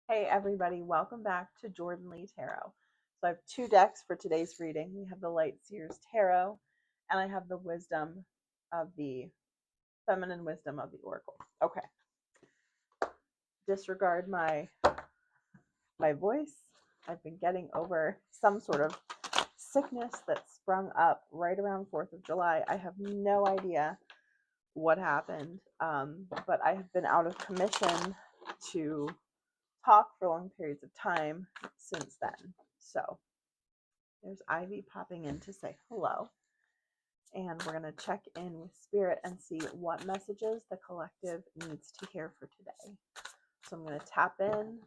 Hey everybody, welcome back to Jordan Lee Tarot. So I have two decks for today's reading. We have the Light Seers Tarot, and I have the Wisdom of the Feminine Wisdom of the Oracle. Okay, disregard my voice. I've been getting over some sort of sickness that sprung up right around 4th of July. I have no idea what happened, but I have been out of commission to talk for long periods of time since then. So there's Ivy popping in to say hello. And we're going to check in with Spirit and see what messages the collective needs to hear for today. So I'm going to tap in,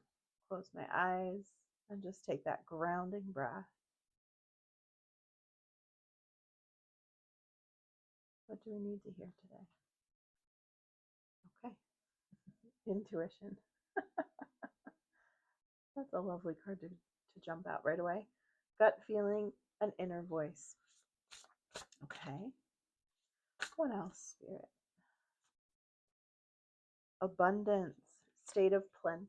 close my eyes, and just take that grounding breath. What do we need to hear today? Okay. Intuition. That's a lovely card to jump out right away. Gut feeling, an inner voice. Okay. What else, Spirit? Abundance, state of plenty.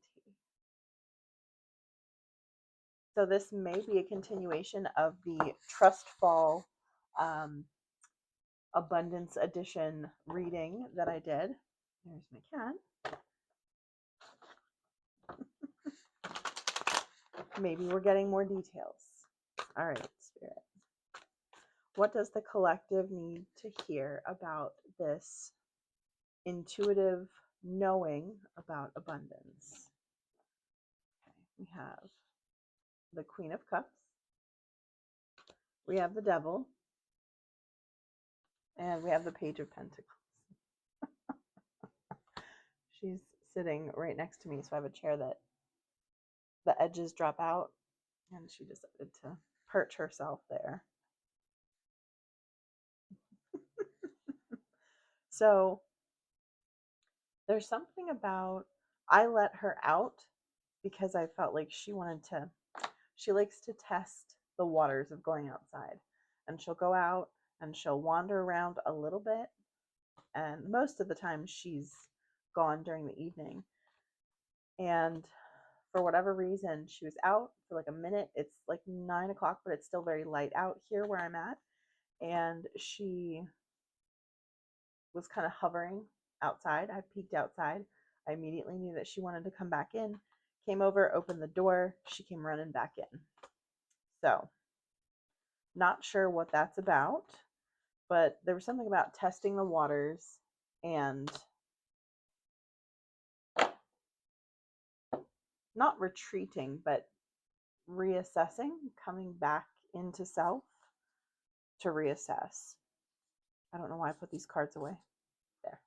So this may be a continuation of the Trust Fall Abundance Edition reading that I did. There's my cat. Maybe we're getting more details. All right, Spirit. What does the collective need to hear about this intuitive knowing about abundance? Okay, we have the Queen of Cups. We have the Devil. And we have the Page of Pentacles. She's sitting right next to me, so I have a chair that the edges drop out, and she decided to perch herself there. So there's something about, I let her out because I felt like she likes to test the waters of going outside. And she'll go out and she'll wander around a little bit. And most of the time she's gone during the evening. And for whatever reason, she was out for like a minute. It's like 9 o'clock, but it's still very light out here where I'm at. And she was kind of hovering outside. I peeked outside. I immediately knew that she wanted to come back in. Came over, opened the door. She came running back in. So, not sure what that's about, but there was something about testing the waters and not retreating, but reassessing, coming back into self to reassess. I don't know why I put these cards away. There.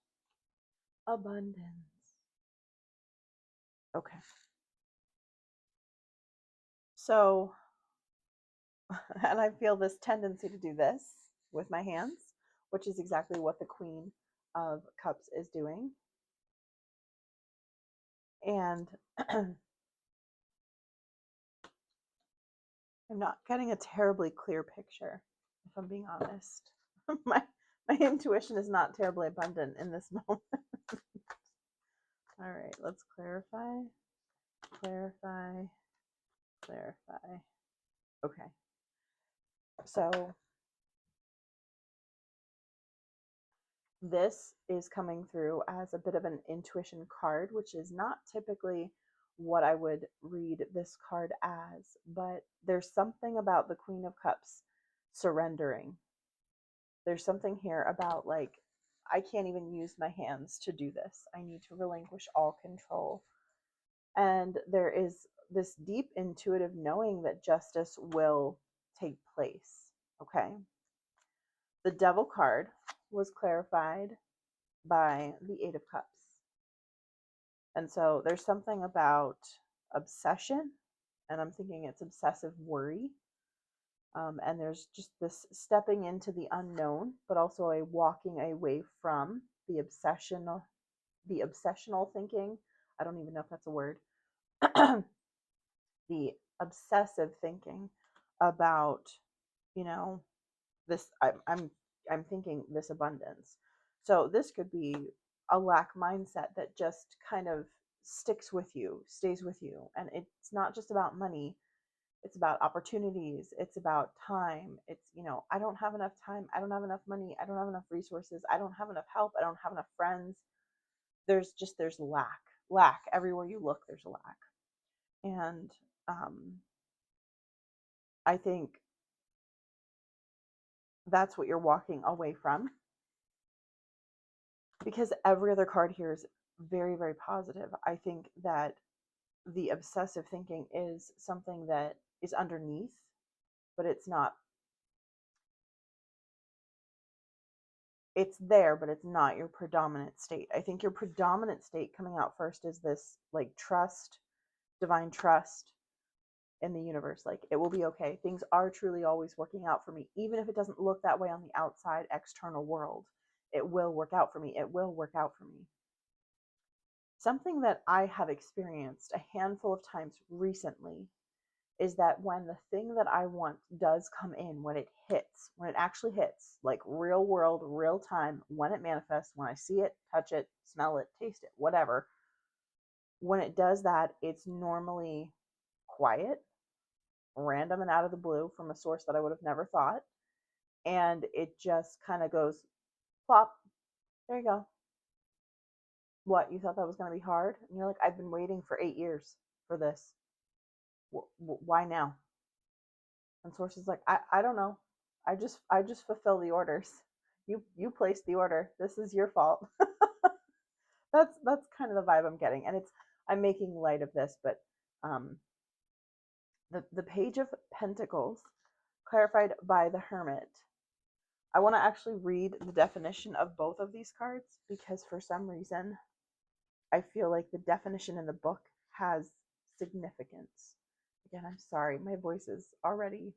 Abundance. Okay. So, and I feel this tendency to do this with my hands, which is exactly what the Queen of Cups is doing. And I'm not getting a terribly clear picture, if I'm being honest. my intuition is not terribly abundant in this moment. All right, let's clarify. Okay. So this is coming through as a bit of an intuition card, which is not typically what I would read this card as, but there's something about the Queen of Cups surrendering. There's something here about like, I can't even use my hands to do this. I need to relinquish all control. And there is this deep intuitive knowing that justice will take place. Okay. The Devil card was clarified by the Eight of Cups. And so there's something about obsession, and I'm thinking it's obsessive worry. And there's just this stepping into the unknown, but also a walking away from the obsessional thinking. I don't even know if that's a word. The obsessive thinking about, you know, this. I'm thinking this abundance. So this could be a lack mindset that just kind of sticks with you, stays with you. And it's not just about money, it's about opportunities, it's about time. It's, I don't have enough time, I don't have enough money, I don't have enough resources, I don't have enough help, I don't have enough friends. There's lack everywhere you look. There's a lack. And I think that's what you're walking away from, because every other card here is very, very positive. I think that the obsessive thinking is something that is underneath, but it's not, it's there, but it's not your predominant state. I think your predominant state coming out first is this like trust, divine trust in the universe. Like, it will be okay. Things are truly always working out for me, even if it doesn't look that way on the outside external world. It will work out for me. It will work out for me. Something that I have experienced a handful of times recently is that when the thing that I want does come in, when it hits, when it actually hits, like real world, real time, when it manifests, when I see it, touch it, smell it, taste it, whatever, when it does that, it's normally quiet, random, and out of the blue from a source that I would have never thought. And it just kind of goes plop. There you go. What, you thought that was going to be hard? And you're like, I've been waiting for 8 years for this. Why now? And source is like, I don't know. I just fulfill the orders. You placed the order. This is your fault. That's kind of the vibe I'm getting. And I'm making light of this, but um the Page of Pentacles clarified by the Hermit. I want to actually read the definition of both of these cards, because for some reason I feel like the definition in the book has significance. Again, I'm sorry, my voice is already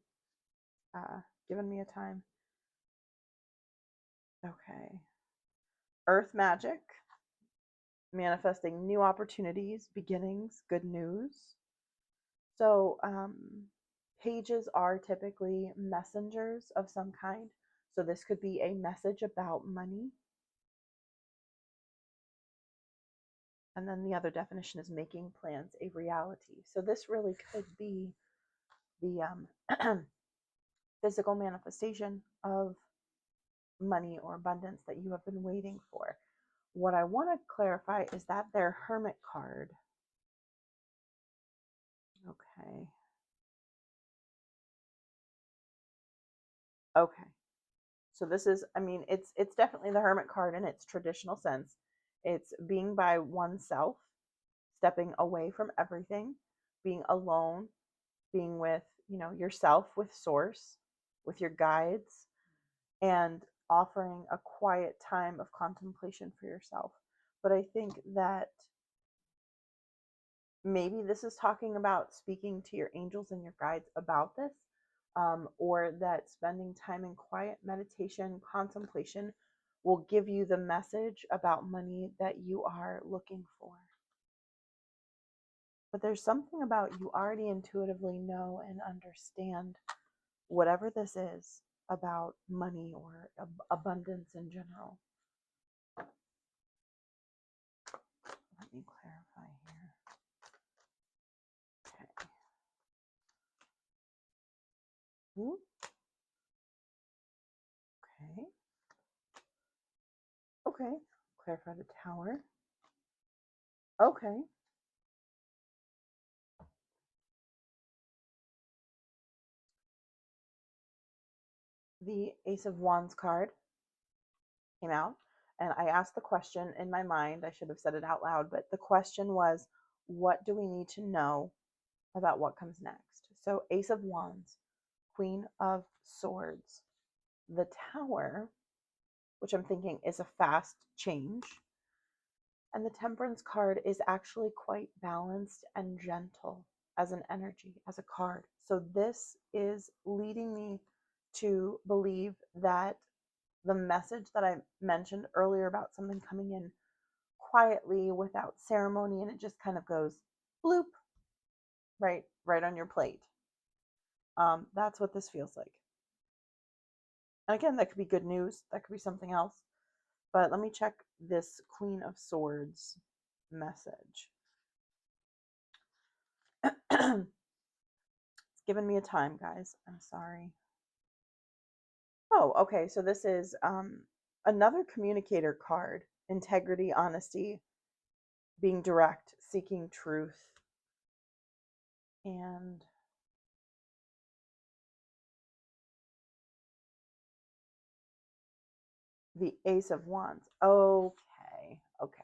giving me a time. Okay. Earth magic, manifesting new opportunities, beginnings, good news. So, pages are typically messengers of some kind. So, this could be a message about money. And then the other definition is making plans a reality. So, this really could be the physical manifestation of money or abundance that you have been waiting for. What I want to clarify is that their Hermit card. Okay. Okay. So this is, I mean, it's definitely the Hermit card in its traditional sense. It's being by oneself, stepping away from everything, being alone, being with, yourself, with source, with your guides, and offering a quiet time of contemplation for yourself. But I think that maybe this is talking about speaking to your angels and your guides about this, or that spending time in quiet meditation, contemplation will give you the message about money that you are looking for. But there's something about you already intuitively know and understand whatever this is about money or abundance in general. Let me clarify here. Okay. Ooh. Okay. Okay. Clarify the Tower. Okay. The Ace of Wands card came out, and I asked the question in my mind. I should have said it out loud, but the question was, what do we need to know about what comes next? So, Ace of Wands, Queen of Swords, the Tower, which I'm thinking is a fast change, and the Temperance card is actually quite balanced and gentle as an energy, as a card. So, this is leading me to believe that the message that I mentioned earlier about something coming in quietly without ceremony, and it just kind of goes bloop right on your plate. That's what this feels like. And again, that could be good news, that could be something else. But let me check this Queen of Swords message. It's given me a time, guys. I'm sorry. Oh, okay. So this is another communicator card: integrity, honesty, being direct, seeking truth, and the Ace of Wands. Okay. Okay.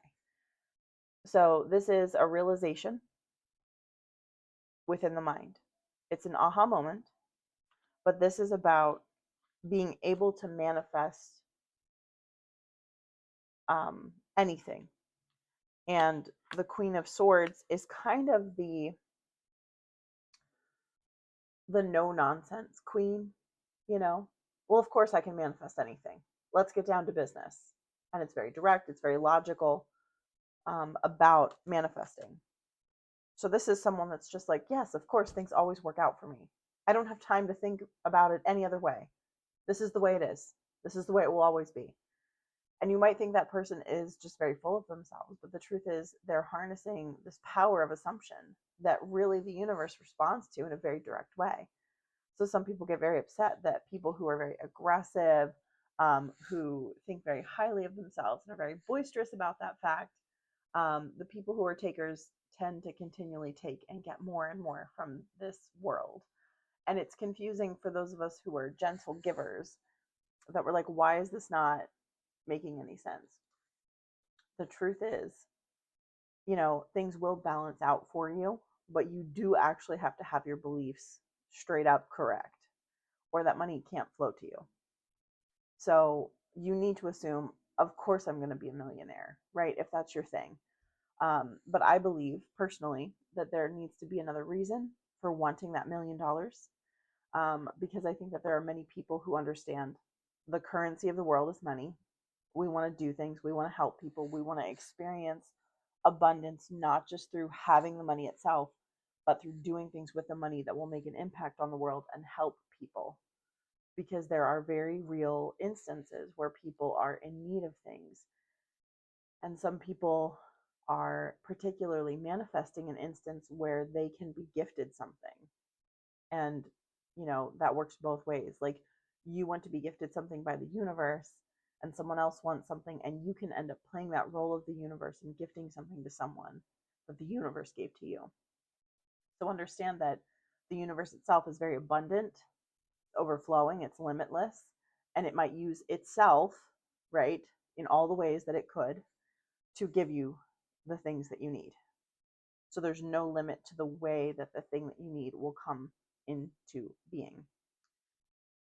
So this is a realization within the mind. It's an aha moment, but this is about being able to manifest anything. And the Queen of Swords is kind of the no nonsense queen, you know? Well, of course I can manifest anything. Let's get down to business. And it's very direct, it's very logical about manifesting. So this is someone that's just like, yes, of course, things always work out for me. I don't have time to think about it any other way. This is the way it is. This is the way it will always be. And you might think that person is just very full of themselves, but the truth is they're harnessing this power of assumption that really the universe responds to in a very direct way. So some people get very upset that people who are very aggressive, who think very highly of themselves and are very boisterous about that fact, the people who are takers tend to continually take and get more and more from this world. And it's confusing for those of us who are gentle givers, that we're like, why is this not making any sense? The truth is, things will balance out for you, but you do actually have to have your beliefs straight up correct, or that money can't flow to you. So you need to assume, of course, I'm going to be a millionaire, right? If that's your thing. But I believe personally that there needs to be another reason for wanting that $1,000,000, because I think that there are many people who understand the currency of the world is money. We want to do things, we want to help people, we want to experience abundance, not just through having the money itself, but through doing things with the money that will make an impact on the world and help people. Because there are very real instances where people are in need of things. And some people are particularly manifesting an instance where they can be gifted something. And, that works both ways. Like, you want to be gifted something by the universe, and someone else wants something, and you can end up playing that role of the universe and gifting something to someone that the universe gave to you. So understand that the universe itself is very abundant, overflowing, it's limitless, and it might use itself, right, in all the ways that it could to give you the things that you need. So there's no limit to the way that the thing that you need will come into being.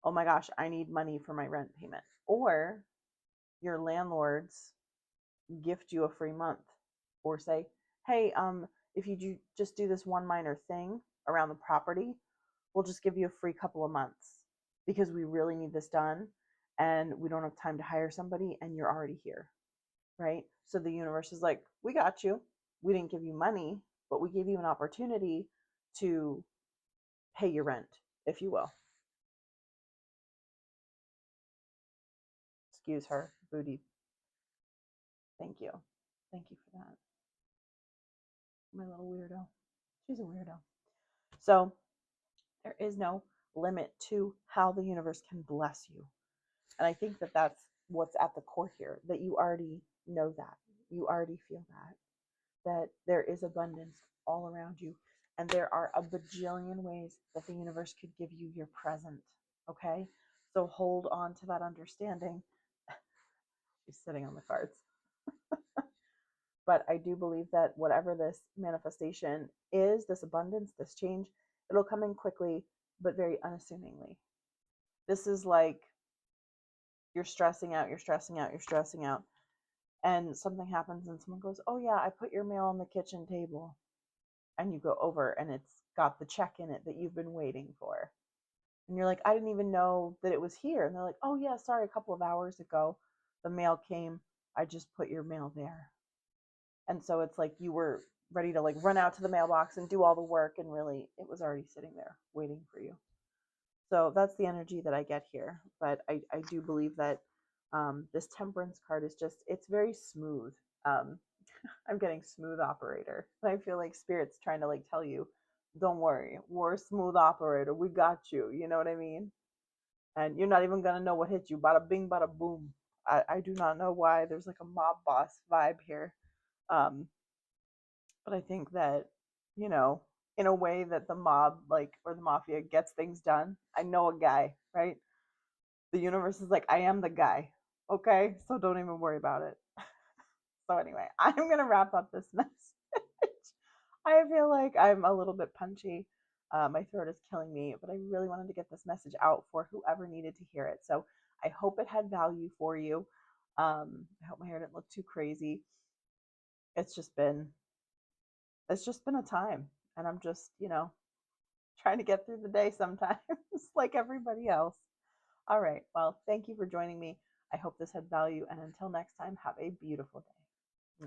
Oh my gosh, I need money for my rent payment. Or your landlords gift you a free month, or say, hey, if you just do this one minor thing around the property, we'll just give you a free couple of months because we really need this done and we don't have time to hire somebody and you're already here, right? So the universe is like, we got you. We didn't give you money, but we gave you an opportunity to pay your rent, if you will. Excuse her, booty. Thank you. Thank you for that. My little weirdo. She's a weirdo. So there is no limit to how the universe can bless you. And I think that that's what's at the core here, that you already know that. You already feel that there is abundance all around you. And there are a bajillion ways that the universe could give you your present. Okay? So hold on to that understanding. She's sitting on the cards. But I do believe that whatever this manifestation is, this abundance, this change, it'll come in quickly, but very unassumingly. This is like you're stressing out, you're stressing out, you're stressing out, and something happens and someone goes, oh yeah, I put your mail on the kitchen table. And you go over and it's got the check in it that you've been waiting for. And you're like, I didn't even know that it was here. And they're like, oh yeah, sorry, a couple of hours ago the mail came. I just put your mail there. And so it's like you were ready to like run out to the mailbox and do all the work, and really it was already sitting there waiting for you. So that's the energy that I get here. But I do believe that this temperance card is just, it's very smooth. I'm getting smooth operator. I feel like spirit's trying to like tell you, Don't worry, we're a smooth operator. We got you. You know what I mean? And you're not even gonna know what hit you. Bada bing, bada boom. I do not know why there's like a mob boss vibe here. Um, but I think that, you know, in a way that the mob, like, or the mafia gets things done. I know a guy, right? The universe is like, I am the guy. Okay? So don't even worry about it. So anyway, I'm gonna wrap up this message. I feel like I'm a little bit punchy. My throat is killing me, but I really wanted to get this message out for whoever needed to hear it. So I hope it had value for you. I hope my hair didn't look too crazy. It's just been it's just been a time, and I'm just, trying to get through the day sometimes, like everybody else. All right. Well, thank you for joining me. I hope this had value, and until next time, have a beautiful day.